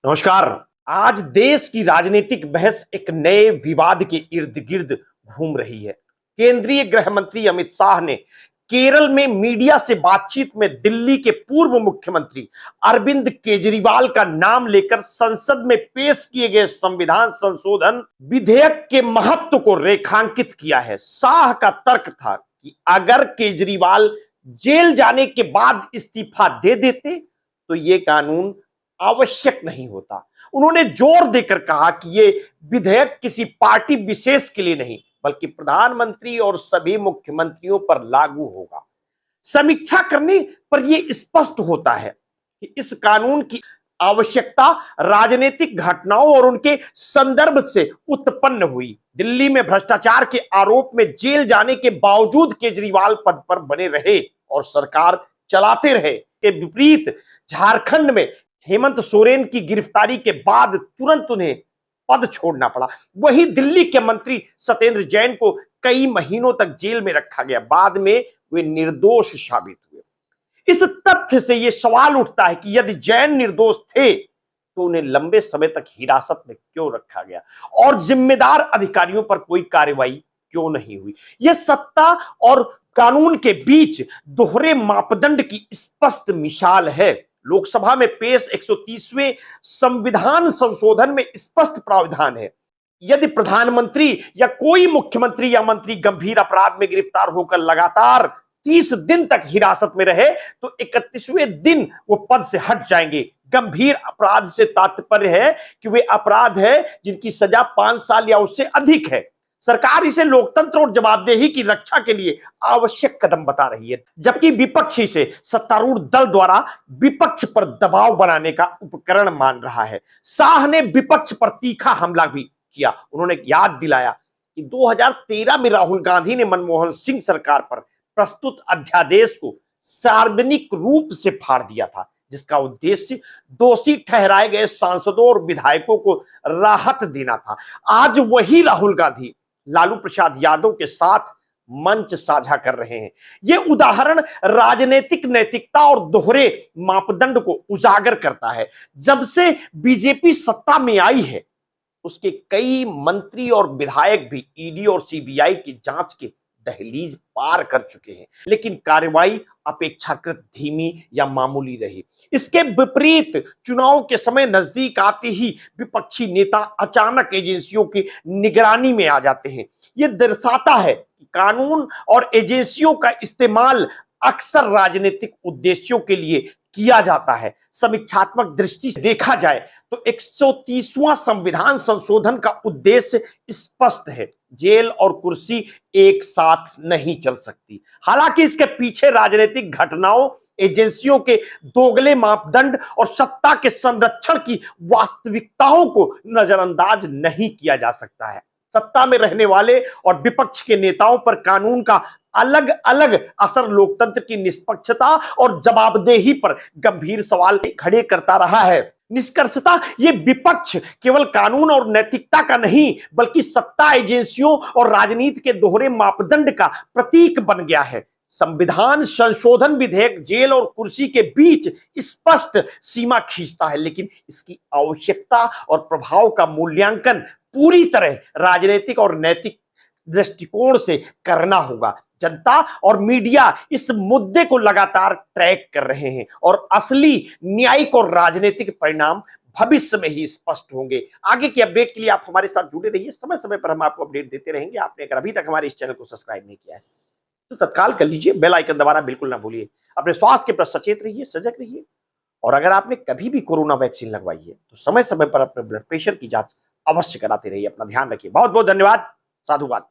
नमस्कार। आज देश की राजनीतिक बहस एक नए विवाद के इर्द गिर्द घूम रही है। केंद्रीय गृह मंत्री अमित शाह ने केरल में मीडिया से बातचीत में दिल्ली के पूर्व मुख्यमंत्री अरविंद केजरीवाल का नाम लेकर संसद में पेश किए गए संविधान संशोधन विधेयक के महत्व को रेखांकित किया है। शाह का तर्क था कि अगर केजरीवाल जेल जाने के बाद इस्तीफा दे देते तो ये कानून आवश्यक नहीं होता। उन्होंने जोर देकर कहा कि यह विधेयक किसी पार्टी विशेष के लिए नहीं बल्कि प्रधानमंत्री और सभी मुख्यमंत्रियों पर लागू होगा। समीक्षा करने पर यह स्पष्ट होता है कि इस कानून की आवश्यकता राजनीतिक घटनाओं और उनके संदर्भ से उत्पन्न हुई। दिल्ली में भ्रष्टाचार के आरोप में जेल जाने के बावजूद केजरीवाल पद पर बने रहे और सरकार चलाते रहे। के विपरीत झारखंड में हेमंत सोरेन की गिरफ्तारी के बाद तुरंत उन्हें पद छोड़ना पड़ा। वहीं दिल्ली के मंत्री सत्येंद्र जैन को कई महीनों तक जेल में रखा गया। बाद में वे निर्दोष साबित हुए। इस तथ्य से यह सवाल उठता है कि यदि जैन निर्दोष थे तो उन्हें लंबे समय तक हिरासत में क्यों रखा गया और जिम्मेदार अधिकारियों पर कोई कार्रवाई क्यों नहीं हुई। यह सत्ता और कानून के बीच दोहरे मापदंड की स्पष्ट मिसाल है। लोकसभा में पेश 130वें संविधान संशोधन में स्पष्ट प्रावधान है, यदि प्रधानमंत्री या कोई मुख्यमंत्री या मंत्री गंभीर अपराध में गिरफ्तार होकर लगातार 30 दिन तक हिरासत में रहे तो 31वें दिन वो पद से हट जाएंगे। गंभीर अपराध से तात्पर्य है कि वे अपराध है जिनकी सजा 5 साल या उससे अधिक है। सरकार इसे लोकतंत्र और जवाबदेही की रक्षा के लिए आवश्यक कदम बता रही है, जबकि विपक्ष इसे सत्तारूढ़ दल द्वारा विपक्ष पर दबाव बनाने का उपकरण मान रहा है। शाह ने विपक्ष पर तीखा हमला भी किया। उन्होंने याद दिलाया कि 2013 में राहुल गांधी ने मनमोहन सिंह सरकार पर प्रस्तुत अध्यादेश को सार्वजनिक रूप से फाड़ दिया था, जिसका उद्देश्य दोषी ठहराए गए सांसदों और विधायकों को राहत देना था। आज वही राहुल गांधी लालू प्रसाद यादव के साथ मंच साझा कर रहे हैं। यह उदाहरण राजनीतिक नैतिकता और दोहरे मापदंड को उजागर करता है। जब से बीजेपी सत्ता में आई है उसके कई मंत्री और विधायक भी ईडी और सीबीआई की जांच के दहलीज पार कर चुके हैं, लेकिन कार्रवाई अपेक्षाकृत धीमी या मामूली रही। इसके विपरीत चुनाव के समय नजदीक आते ही विपक्षी नेता अचानक एजेंसियों की निगरानी में आ जाते हैं। यह दर्शाता है कि कानून और एजेंसियों का इस्तेमाल अक्सर राजनीतिक उद्देश्यों के लिए किया जाता है। समीक्षात्मक दृष्टि से देखा जाए तो 130वां संविधान संशोधन का उद्देश्य स्पष्ट है। जेल और कुर्सी एक साथ नहीं चल सकती। हालांकि इसके पीछे राजनीतिक घटनाओं, एजेंसियों के दोगले मापदंड और सत्ता के संरक्षण की वास्तविकताओं को नजरअंदाज नहीं किया जा सकता है। सत्ता में रहने वाले और विपक्ष के नेताओं पर कानून का अलग अलग असर लोकतंत्र की निष्पक्षता और जवाबदेही पर गंभीर सवाल खड़े करता रहा है। निष्कर्षतः ये विपक्ष केवल कानून और नैतिकता का नहीं बल्कि सत्ता, एजेंसियों और राजनीति के दोहरे मापदंड का प्रतीक बन गया है। संविधान संशोधन विधेयक जेल और कुर्सी के बीच स्पष्ट सीमा खींचता है, लेकिन इसकी आवश्यकता और प्रभाव का मूल्यांकन पूरी तरह राजनीतिक और नैतिक दृष्टिकोण से करना होगा। जनता और मीडिया इस मुद्दे को लगातार ट्रैक कर रहे हैं और असली न्यायिक और राजनीतिक परिणाम भविष्य में ही स्पष्ट होंगे। आगे की अपडेट के लिए आप हमारे साथ जुड़े रहिए। समय समय पर हम आपको अपडेट देते रहेंगे। आपने अगर अभी तक हमारे इस चैनल को सब्सक्राइब नहीं किया है तो तत्काल कर लीजिए। बेल आइकन दबाना बिल्कुल ना भूलिए। अपने स्वास्थ्य के प्रति सचेत रहिए, सजग रहिए। और अगर आपने कभी भी कोरोना वैक्सीन लगवाई है तो समय समय पर अपने ब्लड प्रेशर की जांच अवश्य कराते रहिए। अपना ध्यान रखिए। बहुत बहुत धन्यवाद। साधुवाद।